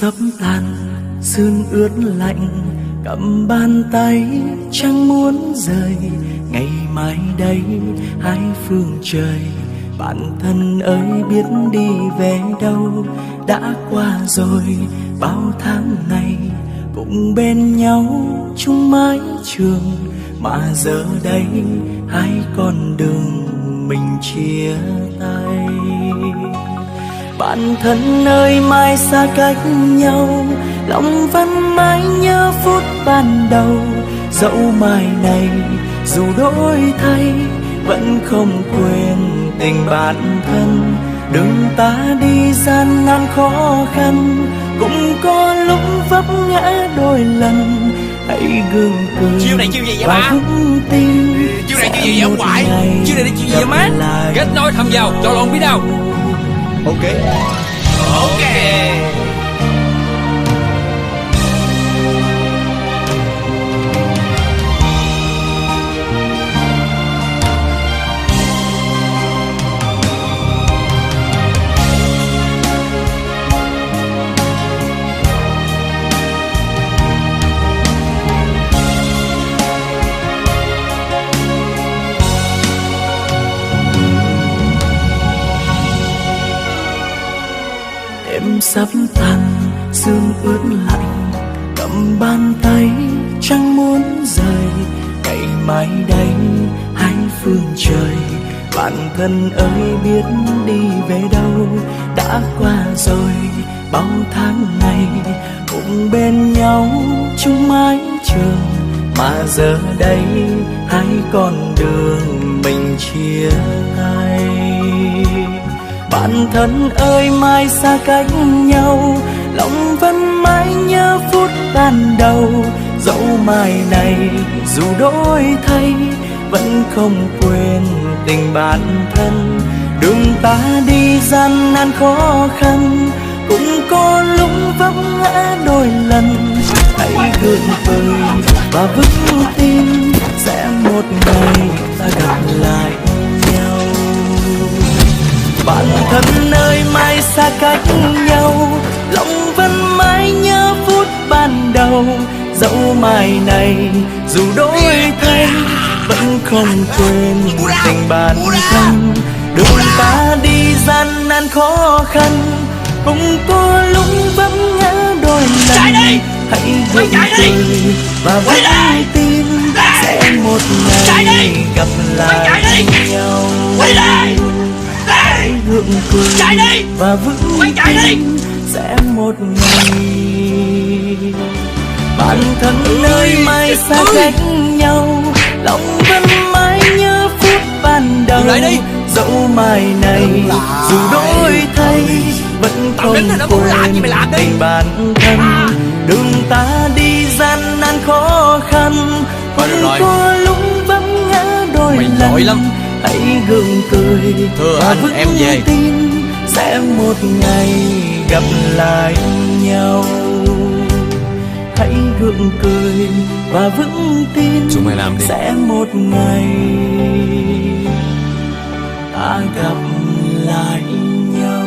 sắp tàn, sương ướt lạnh, cầm bàn tay chẳng muốn rời. Ngày mai đây hai phương trời, bạn thân ơi biết đi về đâu. Đã qua rồi bao tháng ngày, cùng bên nhau chung mái trường, mà giờ đây hai con đường mình chia tay. Bạn thân ơi mai xa cách nhau, lòng vẫn mãi nhớ phút ban đầu. Dẫu mai này dù đổi thay, vẫn không quên tình bạn thân. Đường ta đi gian nan khó khăn, cũng có lúc vấp ngã đôi lần. Hãy gương cười chiêu này chiêu gì vậy và ba? vững tin. Chiêu này chiêu gì vậy ông ngoại? Chiêu này chiêu gì vậy má? Kết nối thăm vào cho lộn biết đâu. Ok. Ok. Đêm sắp tàn, sương ướt lạnh, cầm bàn tay chẳng muốn rời. Ngày mai đây hai phương trời, bạn thân ơi biết đi về đâu. Đã qua rồi bao tháng ngày, cùng bên nhau chung mái trường, mà giờ đây hai con đường mình chia tay. Bạn thân ơi mai xa cách nhau, lòng vẫn mãi nhớ phút ban đầu. Dẫu mai này dù đổi thay, vẫn không quên tình bạn thân. Đường ta đi gian nan khó khăn, cũng có lúc vấp ngã đôi lần. Hãy gượng cười và vững tin, sẽ một ngày ta gặp lại nhau. Bạn thân ơi mai xa cách nhau, lòng vẫn mãi nhớ phút ban đầu. Dẫu mai này dù đổi thay, vẫn không quên tình bạn thân. Đường ta đi gian nan khó khăn, cũng có lúc vấp ngã đôi lần. Hãy gượng cười và vững tin, sẽ một ngày gặp lại nhau. Hãy gượng cười và vững tin, sẽ một ngày. Bạn thân ơi mai xa cách nhau, lòng vẫn mãi nhớ phút ban đầu. Dẫu mai này dù đổi thay, vẫn không quên tình bạn thân. Đường ta đi gian nan khó khăn, cũng có lúc vấp ngã đôi lần. Hãy gượng cười và vững tin, sẽ một ngày gặp lại nhau. Hãy gượng cười và vững tin, sẽ một ngày ta gặp lại nhau.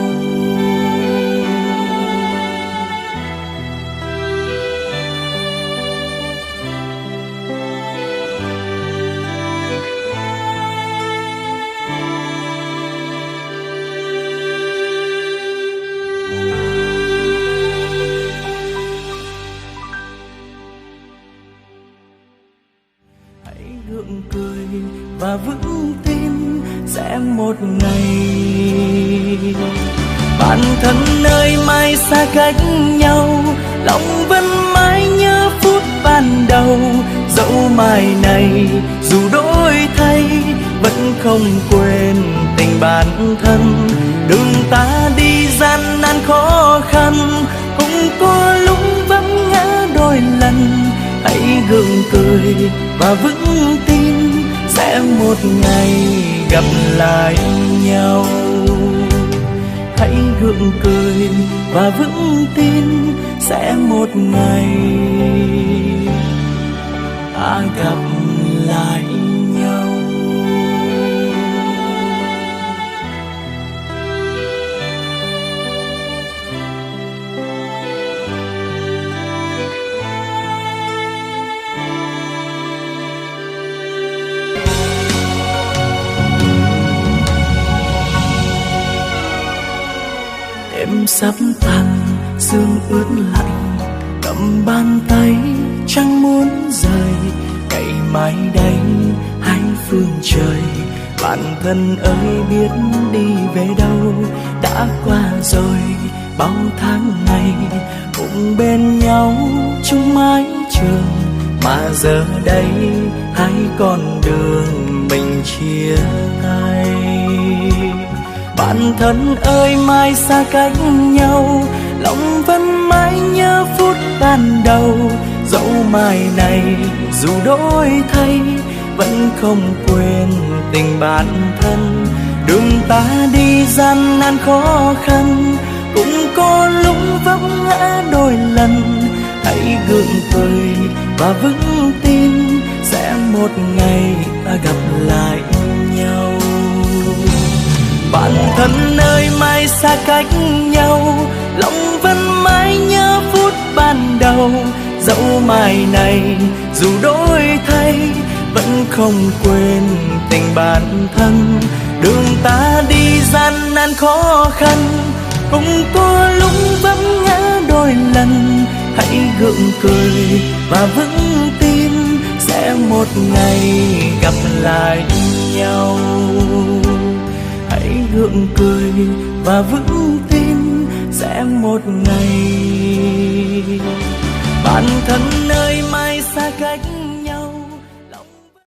Gượng cười và vững tin, sẽ một ngày. Bạn thân ơi mai xa cách nhau, lòng vẫn mãi nhớ phút ban đầu. Dẫu mai này dù đổi thay, vẫn không quên tình bạn thân. Đường ta đi gian nan khó khăn, cũng có lúc vấp ngã đôi lần. Hãy gượng cười và vững tin, sẽ một ngày gặp lại nhau. Hãy gượng cười và vững tin, sẽ một ngày ta gặp lại nhau. sắp tan sương ướt lạnh, cầm bàn tay chẳng muốn rời. Ngày mai đây hai phương trời, bản thân ơi biết đi về đâu. Đã qua rồi bao tháng ngày cùng bên nhau chung mái trường, mà giờ đây hai con đường mình chia tay. Bạn thân ơi mai xa cách nhau, lòng vẫn mãi nhớ phút ban đầu. Dẫu mai này dù đổi thay, vẫn không quên tình bạn thân. Đường ta đi gian nan khó khăn, cũng có lúc vấp ngã đôi lần. Hãy gượng cười và vững tin, sẽ một ngày ta gặp lại nhau. Bạn thân ơi mai xa cách nhau, lòng vẫn mãi nhớ phút ban đầu. Dẫu mai này dù đổi thay, vẫn không quên tình bạn thân. Đường ta đi gian nan khó khăn, cũng có lúc vấp ngã đôi lần. Hãy gượng cười và vững tin, sẽ một ngày gặp lại nhau. Hãy gượng cười và vững tin, sẽ một ngày. Bạn thân ơi mai xa cách